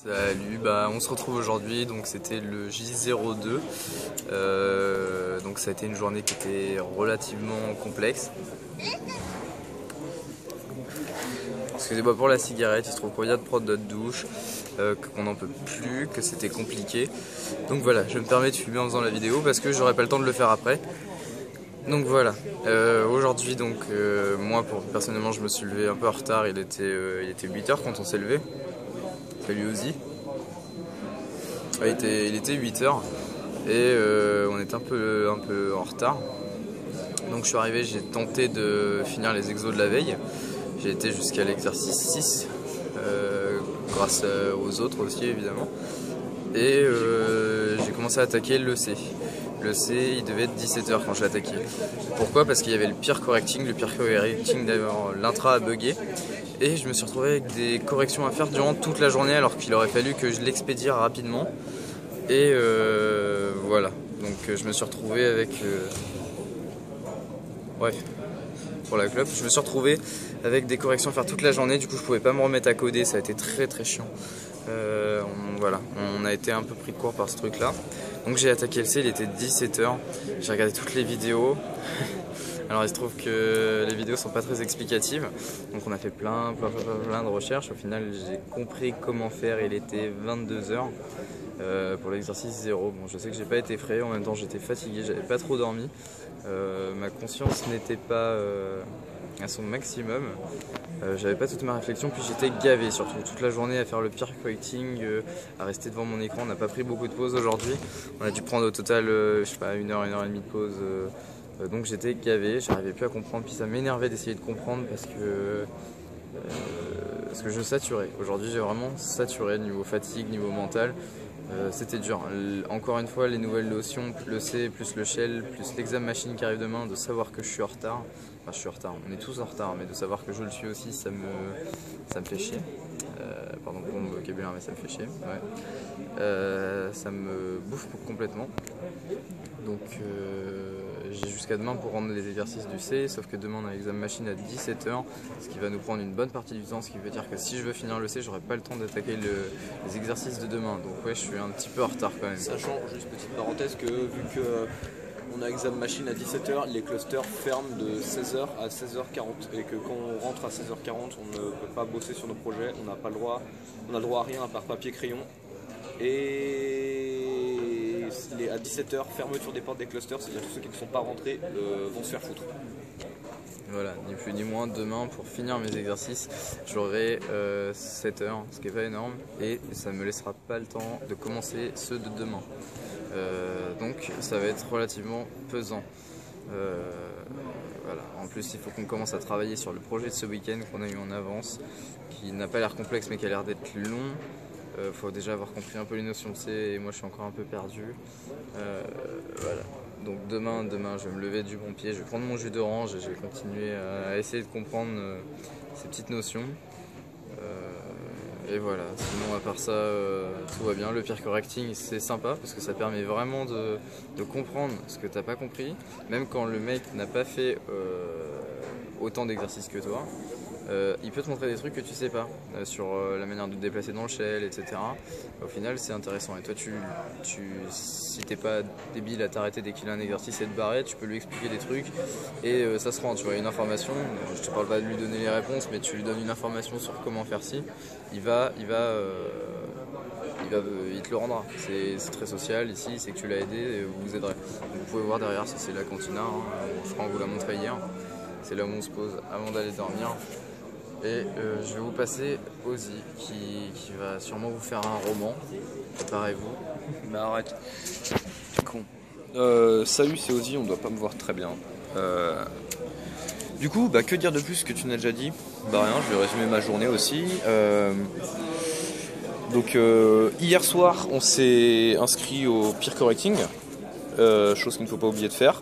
Salut, on se retrouve aujourd'hui, donc c'était le J02, donc ça a été une journée qui était relativement complexe. Excusez-moi pour la cigarette, il se trouve qu'on vient de prendre notre douche, qu'on n'en peut plus, que c'était compliqué. Donc voilà, je me permets de filmer en faisant la vidéo parce que j'aurai pas le temps de le faire après. Donc voilà, aujourd'hui moi personnellement je me suis levé un peu en retard, il était 8 h quand on s'est levé. Salut Ozzy. Il était 8 h et on était un peu en retard. Donc je suis arrivé, j'ai tenté de finir les exos de la veille. J'ai été jusqu'à l'exercice 6, grâce aux autres aussi évidemment. Et j'ai commencé à attaquer le C. Le C, il devait être 17 h quand je l'ai attaqué. Pourquoi? Parce qu'il y avait le pire correcting d'ailleurs, l'intra a bugué. Et je me suis retrouvé avec des corrections à faire durant toute la journée alors qu'il aurait fallu que je l'expédie rapidement. Et voilà, donc je me suis retrouvé avec... Bref, pour la clope, je me suis retrouvé avec des corrections à faire toute la journée, du coup je pouvais pas me remettre à coder, ça a été très chiant. Voilà, on a été un peu pris de court par ce truc là. Donc j'ai attaqué le C, il était 17 h, j'ai regardé toutes les vidéos. Alors il se trouve que les vidéos sont pas très explicatives, donc on a fait plein de recherches. Au final j'ai compris comment faire, il était 22 h pour l'exercice 0. Bon, je sais que j'ai pas été frais, en même temps j'étais fatigué, j'avais pas trop dormi, ma conscience n'était pas à son maximum, j'avais pas toute ma réflexion, puis j'étais gavé surtout toute la journée à faire le pire correcting, à rester devant mon écran. On n'a pas pris beaucoup de pauses aujourd'hui, on a dû prendre au total je sais pas 1 heure, 1 heure et demie de pause. Donc j'étais gavé, j'arrivais plus à comprendre, puis ça m'énervait d'essayer de comprendre parce que je saturais. Aujourd'hui j'ai vraiment saturé niveau fatigue, niveau mental. C'était dur. Encore une fois, les nouvelles notions, le C plus le shell, plus l'examen machine qui arrive demain, de savoir que je suis en retard. Enfin je suis en retard, on est tous en retard, mais de savoir que je le suis aussi, ça me fait chier. Pardon pour mon vocabulaire, mais ça me fait chier. Ouais. Ça me bouffe complètement. Donc j'ai jusqu'à demain pour rendre les exercices du C, sauf que demain on a l'examen machine à 17 h, ce qui va nous prendre une bonne partie du temps, ce qui veut dire que si je veux finir le C, j'aurai pas le temps d'attaquer les exercices de demain. Donc ouais, je suis un petit peu en retard quand même. Sachant, juste petite parenthèse, que vu que on a examen machine à 17 h, les clusters ferment de 16 h à 16 h 40 et que quand on rentre à 16 h 40, on ne peut pas bosser sur nos projets, on n'a pas le droit, on a le droit à rien à part papier crayon. Et à 17 h, fermeture des portes des clusters, c'est-à-dire que tous ceux qui ne sont pas rentrés vont se faire foutre. Voilà, ni plus ni moins, demain pour finir mes exercices, j'aurai 7 h, ce qui n'est pas énorme, et ça ne me laissera pas le temps de commencer ceux de demain. Donc ça va être relativement pesant. Voilà. En plus il faut qu'on commence à travailler sur le projet de ce week-end qu'on a eu en avance, qui n'a pas l'air complexe mais qui a l'air d'être long. Faut déjà avoir compris un peu les notions de C et moi je suis encore un peu perdu. Voilà. Donc demain je vais me lever du bon pied, je vais prendre mon jus d'orange et je vais continuer à essayer de comprendre ces petites notions. Et voilà, sinon à part ça, tout va bien. Le peer correcting c'est sympa parce que ça permet vraiment de comprendre ce que t'as pas compris, même quand le mec n'a pas fait autant d'exercices que toi. Il peut te montrer des trucs que tu sais pas sur la manière de te déplacer dans le shell, etc. Au final c'est intéressant, et toi si t'es pas débile à t'arrêter dès qu'il a un exercice et te barrer, tu peux lui expliquer des trucs et ça se rend, tu vois, une information. Je te parle pas de lui donner les réponses, mais tu lui donnes une information sur comment faire ci, il te le rendra. C'est très social ici, c'est que tu l'as aidé et vous vous aiderez. Donc, vous pouvez voir derrière, ça c'est la cantina, je crois qu'on vous l'a montré hier. C'est là où on se pose avant d'aller dormir. Et je vais vous passer Ozzy qui va sûrement vous faire un roman. Préparez-vous. Mais arrête. Con. Salut, c'est Ozzy, on doit pas me voir très bien. Du coup, que dire de plus que tu n'as déjà dit? Rien, je vais résumer ma journée aussi. Donc hier soir, on s'est inscrit au peer correcting, chose qu'il ne faut pas oublier de faire.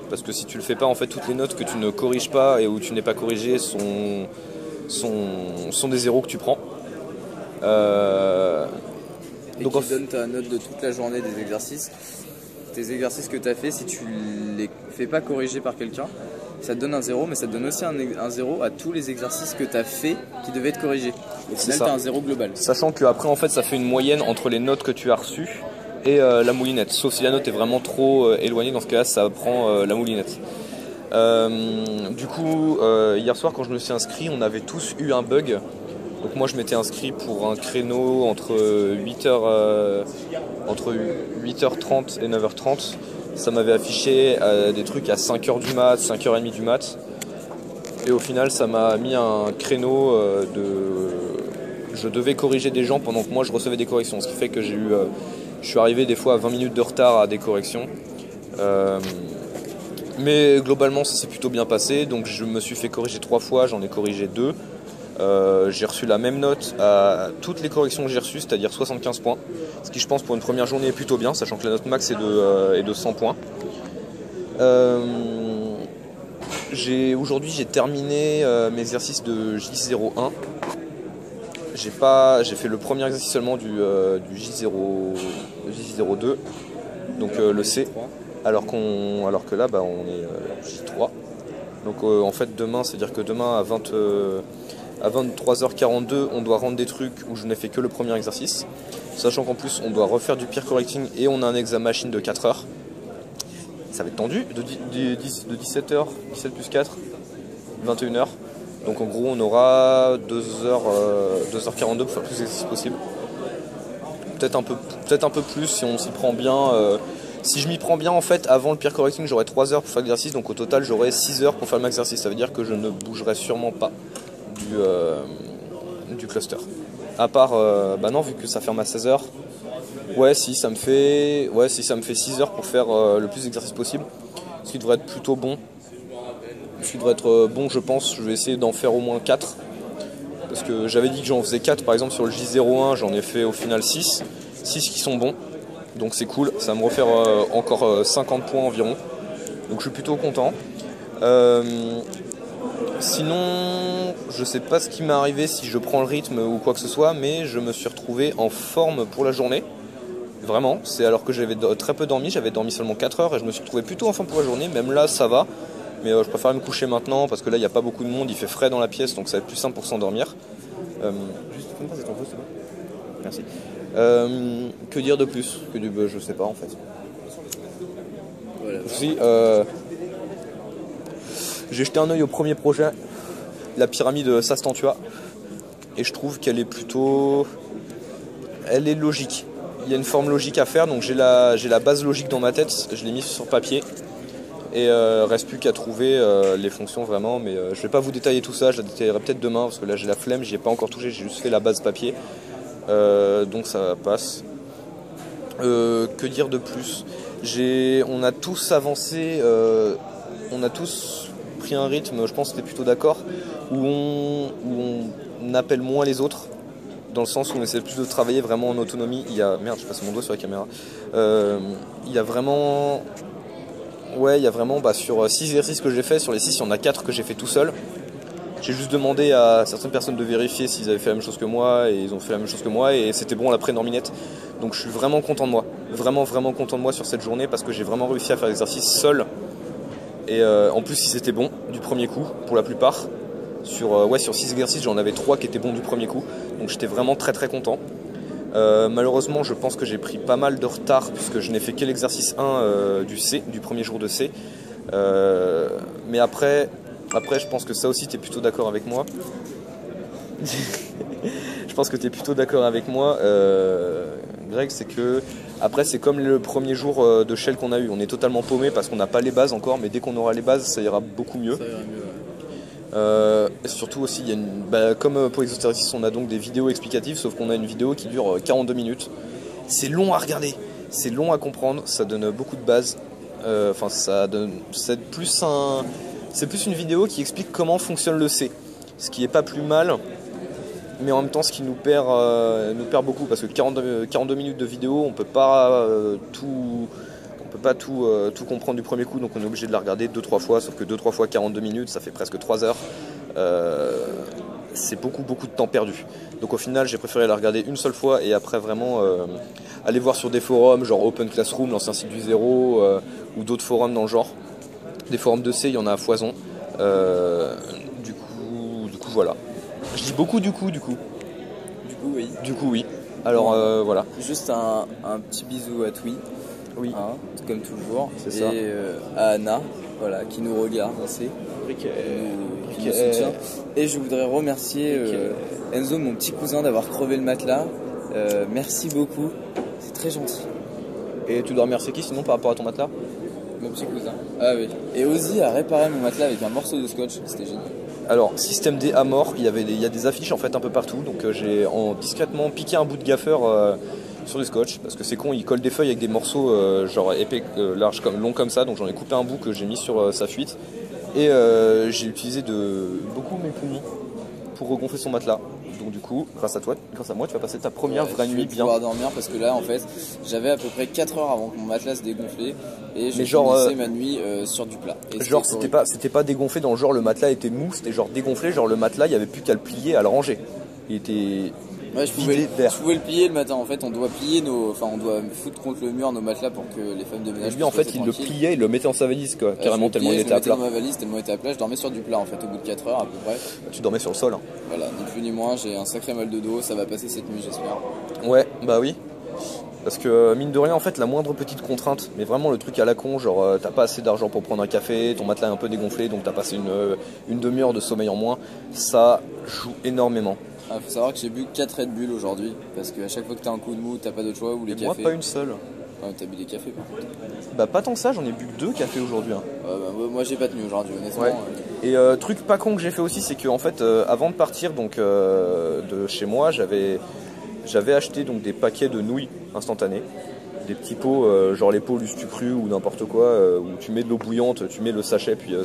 Parce que si tu le fais pas, en fait, toutes les notes que tu ne corriges pas et où tu n'es pas corrigé sont des zéros que tu prends. Et donc, qui donne ta note de toute la journée des exercices. Tes exercices que tu as fait, si tu les fais pas corriger par quelqu'un, ça te donne un 0, mais ça te donne aussi un 0 à tous les exercices que tu as fait qui devaient être corrigés. Au final, t'as un 0 global. Sachant que après en fait ça fait une moyenne entre les notes que tu as reçues et la moulinette. Sauf si la note est vraiment trop éloignée, dans ce cas-là ça prend la moulinette. Du coup, hier soir quand je me suis inscrit, on avait tous eu un bug. Donc moi je m'étais inscrit pour un créneau entre 8h30 et 9h30. Ça m'avait affiché des trucs à 5h du mat, 5h30 du mat. Et au final ça m'a mis un créneau je devais corriger des gens pendant que moi je recevais des corrections. Ce qui fait que je suis arrivé des fois à 20 minutes de retard à des corrections. Mais globalement ça s'est plutôt bien passé. Donc je me suis fait corriger 3 fois, j'en ai corrigé 2. J'ai reçu la même note à toutes les corrections que j'ai reçues, c'est-à-dire 75 points. Ce qui je pense pour une première journée est plutôt bien, sachant que la note max est de 100 points. Aujourd'hui j'ai terminé mes exercices de J01. J'ai fait le premier exercice seulement du J02, donc le C, alors que là on est J3. Donc en fait demain, c'est-à-dire que demain à 23h42 on doit rendre des trucs où je n'ai fait que le premier exercice, sachant qu'en plus on doit refaire du peer correcting et on a un examen machine de 4 heures. Ça va être tendu, de 17h, 17 plus 4, 21h. Donc en gros on aura 2h42 pour faire le plus d'exercices possible. Peut-être un peu plus si on s'y prend bien. Si je m'y prends bien en fait, avant le peer correcting j'aurai 3 heures pour faire l'exercice, donc au total j'aurai 6 heures pour faire le même exercice. Ça veut dire que je ne bougerai sûrement pas du cluster. À part, bah non, vu que ça ferme à 16h, ouais si ça me fait 6 heures pour faire le plus d'exercices possible, ce qui devrait être plutôt bon. Je pense. Je vais essayer d'en faire au moins 4. Parce que j'avais dit que j'en faisais 4, par exemple sur le J01, j'en ai fait au final 6. 6 qui sont bons. Donc c'est cool, ça va me refaire encore 50 points environ. Donc je suis plutôt content. Sinon, je sais pas ce qui m'est arrivé, si je prends le rythme ou quoi que ce soit, mais je me suis retrouvé en forme pour la journée. Vraiment, c'est alors que j'avais très peu dormi, j'avais dormi seulement 4 heures et je me suis retrouvé plutôt en forme pour la journée. Même là ça va. Mais je préfère me coucher maintenant parce que là il n'y a pas beaucoup de monde, il fait frais dans la pièce donc ça va être plus simple pour s'endormir. Juste une fois, c'est ton feu, c'est bon. Merci. Que dire de plus je sais pas en fait. Voilà. Si, j'ai jeté un œil au premier projet, la pyramide Sastantua, et je trouve qu'elle est elle est logique. Il y a une forme logique à faire, donc j'ai la base logique dans ma tête, je l'ai mise sur papier. Et reste plus qu'à trouver les fonctions vraiment, mais je vais pas vous détailler tout ça, je la détaillerai peut-être demain parce que là j'ai la flemme, j'y ai pas encore touché, j'ai juste fait la base papier, donc ça passe. Que dire de plus? On a tous avancé, on a tous pris un rythme, je pense que c'était plutôt d'accord, où on appelle moins les autres, dans le sens où on essaie plus de travailler vraiment en autonomie. Merde, je passe mon doigt sur la caméra. Il y a vraiment sur 6 exercices que j'ai fait, sur les 6 il y en a 4 que j'ai fait tout seul. J'ai juste demandé à certaines personnes de vérifier s'ils avaient fait la même chose que moi, et ils ont fait la même chose que moi et c'était bon la pré-norminette. Donc je suis vraiment content de moi, vraiment content de moi sur cette journée parce que j'ai vraiment réussi à faire l'exercice seul. Et en plus si c'était bon du premier coup pour la plupart. Sur 6 exercices j'en avais 3 qui étaient bons du premier coup, donc j'étais vraiment très content. Malheureusement je pense que j'ai pris pas mal de retard puisque je n'ai fait que l'exercice 1 du premier jour de C. Mais après je pense que ça aussi tu es plutôt d'accord avec moi. Je pense que tu es plutôt d'accord avec moi, Greg, c'est que après c'est comme le premier jour de shell qu'on a eu, on est totalement paumé parce qu'on n'a pas les bases encore, mais dès qu'on aura les bases ça ira beaucoup mieux. Ça ira mieux, ouais. Et surtout aussi, il y a comme pour Exoterrasis, on a donc des vidéos explicatives, sauf qu'on a une vidéo qui dure 42 minutes. C'est long à regarder, c'est long à comprendre, ça donne beaucoup de bases. C'est plus une vidéo qui explique comment fonctionne le C, ce qui est pas plus mal, mais en même temps ce qui nous perd beaucoup parce que 42 minutes de vidéo, on peut pas tout comprendre du premier coup, donc on est obligé de la regarder 2-3 fois, sauf que 2-3 fois 42 minutes, ça fait presque 3 heures. C'est beaucoup de temps perdu. Donc au final, j'ai préféré la regarder une seule fois et après vraiment aller voir sur des forums, genre Open Classroom, l'ancien site du Zéro, ou d'autres forums dans le genre. Des forums de C, il y en a à foison. Du coup, voilà. Je dis beaucoup du coup. oui. Du coup, oui. Alors, voilà. Juste un petit bisou à Twi, Oui, hein, comme toujours. C'est ça. Et à Anna, voilà, qui nous regarde, on sait, qui nous soutient. Et je voudrais remercier Enzo, mon petit cousin, d'avoir crevé le matelas. Merci beaucoup, c'est très gentil. Et tu dois remercier qui sinon par rapport à ton matelas? Mon petit cousin. Ah oui. Et Ozzy a réparé mon matelas avec un morceau de scotch, c'était génial. Alors, système D à mort, il y a des affiches en fait un peu partout. Donc j'ai discrètement piqué un bout de gaffeur sur du scotch. Parce que c'est con, il colle des feuilles avec des morceaux genre épais, larges, long comme ça. Donc j'en ai coupé un bout que j'ai mis sur sa fuite. Et j'ai utilisé beaucoup mes poumons pour regonfler son matelas. Donc du coup, grâce à moi, tu vas passer ta première vraie nuit bien. Je vais pouvoir dormir parce que là, en fait, j'avais à peu près 4 heures avant que mon matelas se dégonflait et je finissais ma nuit sur du plat. Et genre, c'était pas dégonflé dans le genre le matelas était mou, c'était genre dégonflé, genre le matelas, il y avait plus qu'à le plier, à le ranger. Il était ouais, je pouvais le plier le matin. En fait, on doit on doit foutre contre le mur nos matelas pour que les femmes de ménage. Lui, en fait, il le pliait, il le mettait dans sa valise, quoi, carrément tellement il était à plat. Dans ma valise, tellement il était à plat, je dormais sur du plat en fait au bout de 4 heures à peu près. Tu dormais sur le sol. Hein. Voilà, ni plus ni moins, j'ai un sacré mal de dos, ça va passer cette nuit, j'espère. Ouais, bah oui. Parce que mine de rien, en fait, la moindre petite contrainte, mais vraiment le truc à la con, genre t'as pas assez d'argent pour prendre un café, ton matelas est un peu dégonflé, donc t'as passé une demi-heure de sommeil en moins, ça joue énormément. Ah, faut savoir que j'ai bu 4 Red Bull aujourd'hui, parce qu'à chaque fois que t'as un coup de mou, t'as pas d'autre choix, ou les cafés. Moi, pas une seule. Ah, t'as bu des cafés par contre. Bah pas tant que ça, j'en ai bu 2 cafés aujourd'hui. Hein. Moi j'ai pas tenu aujourd'hui, honnêtement. Ouais. Et truc pas con que j'ai fait aussi, c'est que en fait, avant de partir donc de chez moi, j'avais acheté donc des paquets de nouilles instantanées. Des petits pots, genre les pots Lustucru ou n'importe quoi, où tu mets de l'eau bouillante, tu mets le sachet, puis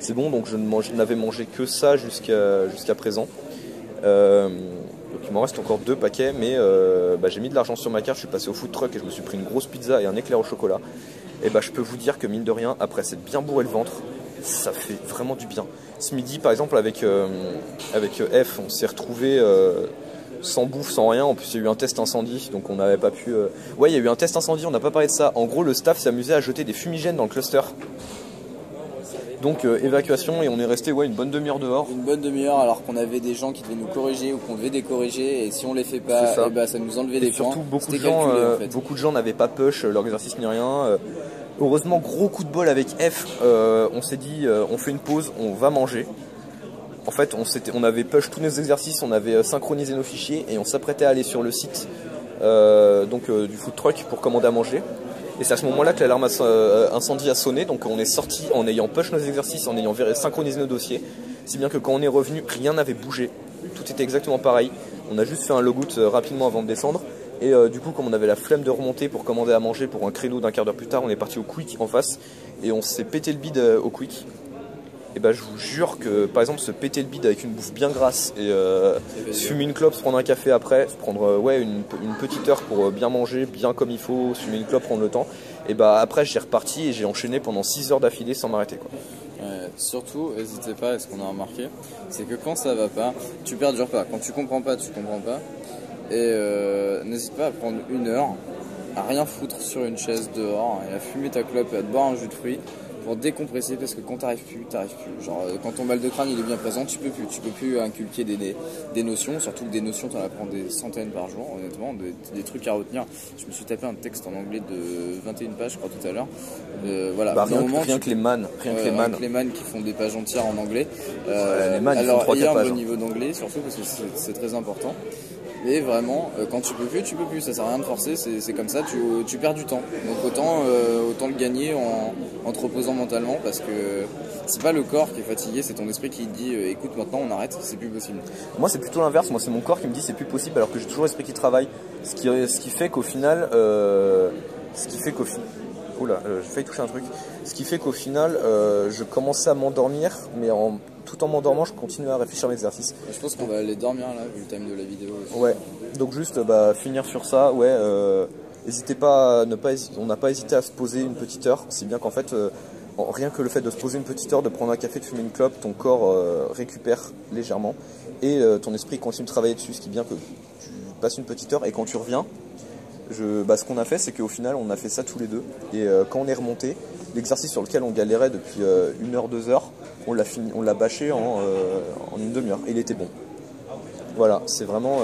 c'est bon. Donc je n'avais mangé que ça jusqu'à présent. Donc il m'en reste encore 2 paquets, mais j'ai mis de l'argent sur ma carte, je suis passé au food truck et je me suis pris une grosse pizza et un éclair au chocolat. Et je peux vous dire que mine de rien, après s'être bien bourré le ventre, ça fait vraiment du bien. Ce midi par exemple avec F, on s'est retrouvé sans bouffe, sans rien. En plus il y a eu un test incendie, donc on n'avait pas pu... Ouais, il y a eu un test incendie, on n'a pas parlé de ça. En gros le staff s'est amusé à jeter des fumigènes dans le cluster. Donc évacuation et on est resté une bonne demi-heure dehors. Une bonne demi-heure alors qu'on avait des gens qui devaient nous corriger ou qu'on devait décorriger et si on les fait pas, ça nous enlevait des points. Surtout beaucoup de gens n'avaient pas push leur exercice ni rien. Heureusement gros coup de bol avec F, on s'est dit on fait une pause, on va manger. En fait on avait push tous nos exercices, on avait synchronisé nos fichiers et on s'apprêtait à aller sur le site du food truck pour commander à manger. Et c'est à ce moment-là que l'alarme incendie a sonné, donc on est sorti en ayant push nos exercices, en ayant synchronisé nos dossiers, si bien que quand on est revenu, rien n'avait bougé, tout était exactement pareil. On a juste fait un logout rapidement avant de descendre, et du coup comme on avait la flemme de remonter pour commander à manger pour un créneau d'1 quart d'heure plus tard, on est parti au Quick en face, et on s'est pété le bide au Quick. Et je vous jure que par exemple se péter le bide avec une bouffe bien grasse et se fumer une clope, se prendre un café après, se prendre une petite heure pour bien manger, bien comme il faut, se fumer une clope, prendre le temps, et après j'ai reparti et j'ai enchaîné pendant 6 heures d'affilée sans m'arrêter quoi. Surtout, n'hésitez pas à ce qu'on a remarqué, c'est que quand ça va pas, tu perdures pas, quand tu comprends pas, tu comprends pas, et n'hésite pas à prendre 1 heure, à rien foutre sur une chaise dehors, et à fumer ta clope et à te boire un jus de fruits, pour décompresser parce que quand t'arrives plus. Genre quand ton mal de crâne il est bien présent, tu peux plus inculquer des notions, surtout que des notions t'en apprends des centaines par jour, honnêtement, des trucs à retenir. Je me suis tapé un texte en anglais de 21 pages je crois tout à l'heure. Voilà. Rien que les man qui font des pages entières en anglais. Les man, alors il y a un bon niveau d'anglais surtout parce que c'est très important. Mais vraiment, quand tu peux plus, ça sert à rien de forcer, c'est comme ça, tu perds du temps. Donc autant le gagner en te reposant mentalement parce que c'est pas le corps qui est fatigué, c'est ton esprit qui te dit écoute maintenant on arrête, c'est plus possible. Moi c'est plutôt l'inverse, moi c'est mon corps qui me dit c'est plus possible alors que j'ai toujours l'esprit qui travaille. Ce qui fait qu'au final, oula, j'ai failli toucher un truc. Ce qui fait qu'au final, je commençais à m'endormir, mais tout en m'endormant, je continuais à réfléchir à mes exercices. Je pense qu'on va aller dormir là, vu le time de la vidéo aussi. Ouais, donc juste finir sur ça, n'hésitez pas, on n'a pas hésité à se poser une petite heure, c'est bien qu'en fait, rien que le fait de se poser une petite heure, de prendre un café, de fumer une clope, ton corps récupère légèrement et ton esprit continue de travailler dessus, ce qui est bien que tu passes une petite heure et quand tu reviens, ce qu'on a fait c'est qu'au final on a fait ça tous les deux et quand on est remonté, l'exercice sur lequel on galérait depuis 1 heure, 2 heures, on l'a bâché en une demi-heure et il était bon. Voilà, c'est vraiment,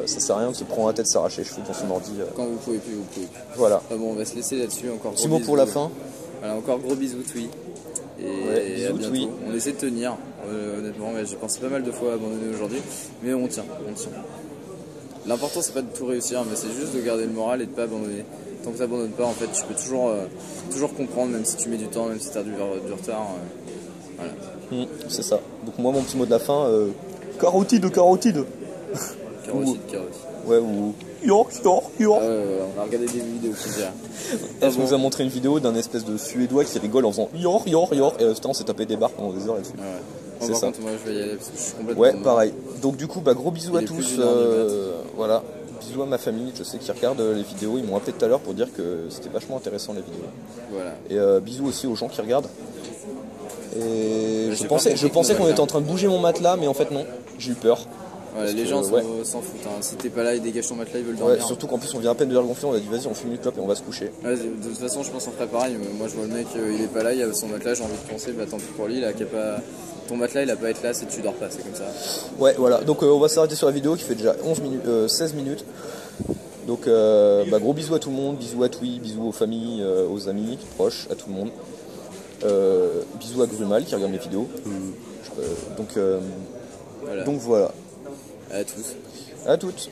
ça sert à rien de se prendre la tête, s'arracher les cheveux dans son ordi. Quand vous pouvez plus, vous pouvez plus. Voilà. Ah bon, on va se laisser là-dessus. Encore Petit mot pour la fin. Voilà, encore gros bisous, oui. Et Ouais, bisous, à bientôt. oui. On essaie de tenir. Honnêtement, j'ai pensé pas mal de fois à abandonner aujourd'hui, mais on tient, on tient. L'important c'est pas de tout réussir, mais c'est juste de garder le moral et de pas abandonner. Tant que tu n'abandonnes pas, en fait, tu peux toujours comprendre, même si tu mets du temps, même si tu as du retard. Voilà. C'est ça. Donc moi, mon petit mot de la fin, carotide. Carotide. Ouais, ou... York. On a regardé des vidéos qui disaient. Je vous ai montré une vidéo d'un espèce de Suédois qui rigole en faisant York. Et le temps, on s'est tapé des barres pendant des heures là-dessus. Ouais. Par ça. contre, moi je vais y aller parce que je suis complètement. Ouais, pareil. Donc du coup, gros bisous à Il est plus tous. d'une heure du mat. Voilà. Bisous à ma famille, je sais qu'ils regardent les vidéos. Ils m'ont appelé tout à l'heure pour dire que c'était vachement intéressant les vidéos. Voilà. Et bisous aussi aux gens qui regardent. Et Ouais, je pensais qu'on était en train de bouger mon matelas, mais en fait non. J'ai eu peur. Voilà, les gens s'en foutent. Hein. Si t'es pas là, ils dégagent ton matelas, ils veulent dormir. Ouais, surtout qu'en plus on vient à peine de dire le gonfler, on a dit vas-y on fume une clope et on va se coucher. Ouais, de toute façon, je pense qu'on ferait pareil. Moi, je vois le mec, il est pas là, il a son matelas, j'ai envie de penser, bah tant pis pour lui, il a qu'à pas. Ton matelas, il a pas à être là, c'est que tu dors pas, c'est comme ça. Ouais, voilà. Donc on va s'arrêter sur la vidéo qui fait déjà 16 minutes. Donc gros bisous à tout le monde, bisous à Twi, bisous aux familles, aux amis, proches, à tout le monde. Bisous à Grumal qui regarde mes vidéos. Donc voilà. À tous. À toutes.